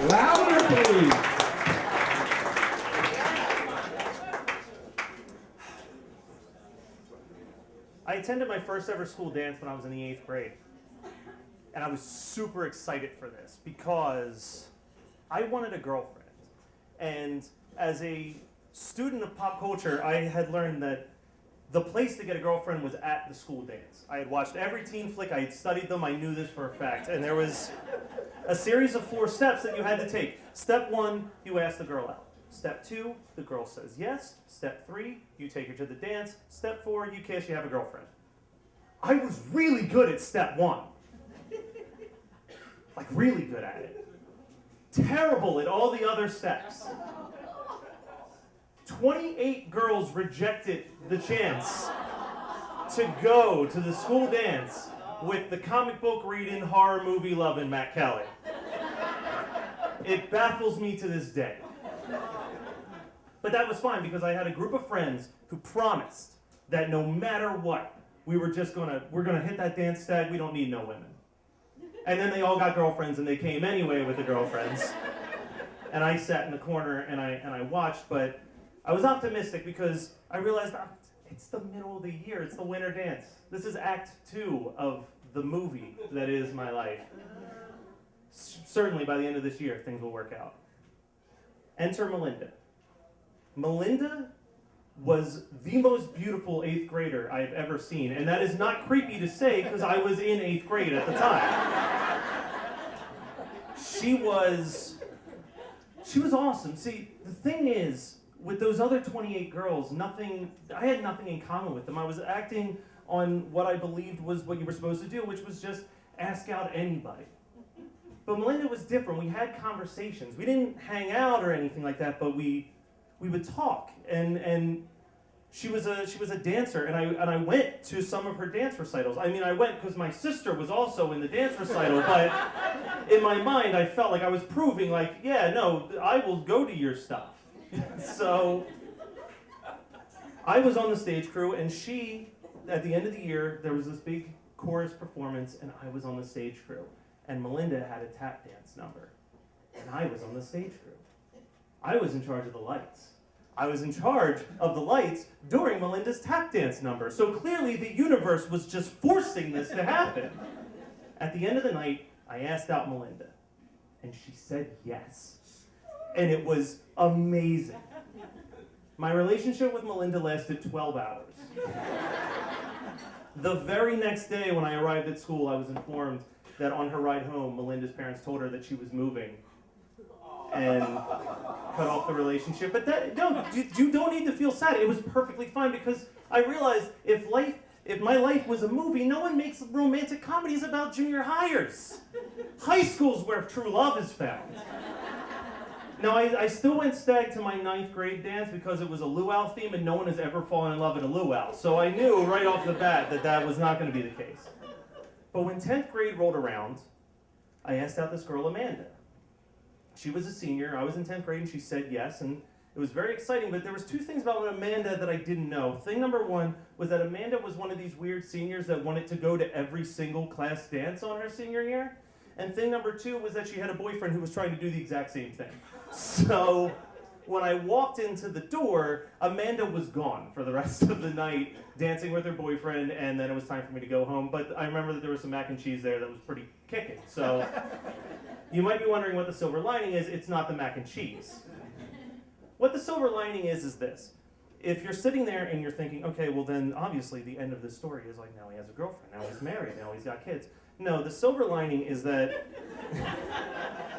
Louder, please. I attended my first ever school dance when I was in the 8th grade. And I was super excited for this because I wanted a girlfriend. And as a student of pop culture, I had learned that the place to get a girlfriend was at the school dance. I had watched every teen flick, I had studied them, I knew this for a fact. And there was a series of 4 steps that you had to take. Step 1, you ask the girl out. Step 2, the girl says yes. Step 3, you take her to the dance. Step 4, you kiss, you have a girlfriend. I was really good at step 1. Like really good at it. Terrible at all the other steps. 28 girls rejected the chance to go to the school dance with the comic book reading, horror movie loving Matt Kelly. It baffles me to this day. But that was fine because I had a group of friends who promised that no matter what, we're gonna hit that dance tag, we don't need no women. And then they all got girlfriends and they came anyway with the girlfriends. And I sat in the corner and I watched, but I was optimistic because I realized it's the middle of the year, it's the winter dance. This is act 2 of the movie that is my life. Certainly by the end of this year, things will work out. Enter Melinda. Melinda was the most beautiful 8th grader I've ever seen. And that is not creepy to say because I was in 8th grade at the time. She was awesome. See, the thing is, with those other 28 girls, I had nothing in common with them. I was acting on what I believed was what you were supposed to do, which was just ask out anybody. But Melinda was different. We had conversations. We didn't hang out or anything like that, but we would talk, and she was a dancer, and I went to some of her dance recitals. I mean, I went because my sister was also in the dance recital, but in my mind, I felt like I was proving, like, yeah, no, I will go to your stuff. So I was on the stage crew, and she, at the end of the year, there was this big chorus performance, and I was on the stage crew, and Melinda had a tap dance number, and I was on the stage crew. I was in charge of the lights. I was in charge of the lights during Melinda's tap dance number. So clearly the universe was just forcing this to happen. At the end of the night, I asked out Melinda, and she said yes. And it was amazing. My relationship with Melinda lasted 12 hours. The very next day when I arrived at school, I was informed that on her ride home, Melinda's parents told her that she was moving and cut off the relationship. But you don't need to feel sad. It was perfectly fine because I realized if my life was a movie, no one makes romantic comedies about junior hires. High school's where true love is found. Now, I still went stag to my 9th grade dance because it was a luau theme and no one has ever fallen in love at a luau. So I knew right off the bat that was not going to be the case. But when 10th grade rolled around, I asked out this girl, Amanda. She was a senior, I was in 10th grade, and she said yes, and it was very exciting, but there was 2 things about Amanda that I didn't know. Thing number 1 was that Amanda was one of these weird seniors that wanted to go to every single class dance on her senior year, and thing number 2 was that she had a boyfriend who was trying to do the exact same thing. So when I walked into the door, Amanda was gone for the rest of the night, dancing with her boyfriend, and then it was time for me to go home, but I remember that there was some mac and cheese there that was pretty kicking, so... You might be wondering what the silver lining is. It's not the mac and cheese. What the silver lining is this. If you're sitting there and you're thinking, okay, well then obviously the end of this story is like now he has a girlfriend, now he's married, now he's got kids. No, the silver lining is that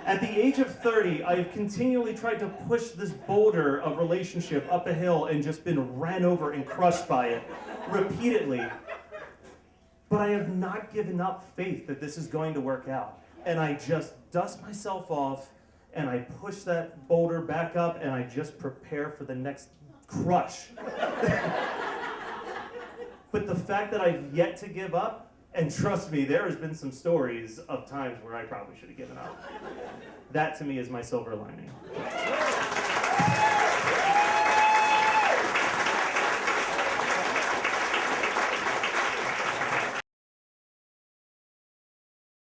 at the age of 30, I've continually tried to push this boulder of relationship up a hill and just been ran over and crushed by it repeatedly. But I have not given up faith that this is going to work out. And I just dust myself off, and I push that boulder back up, and I just prepare for the next crush. But the fact that I've yet to give up, and trust me, there has been some stories of times where I probably should have given up. That, to me, is my silver lining.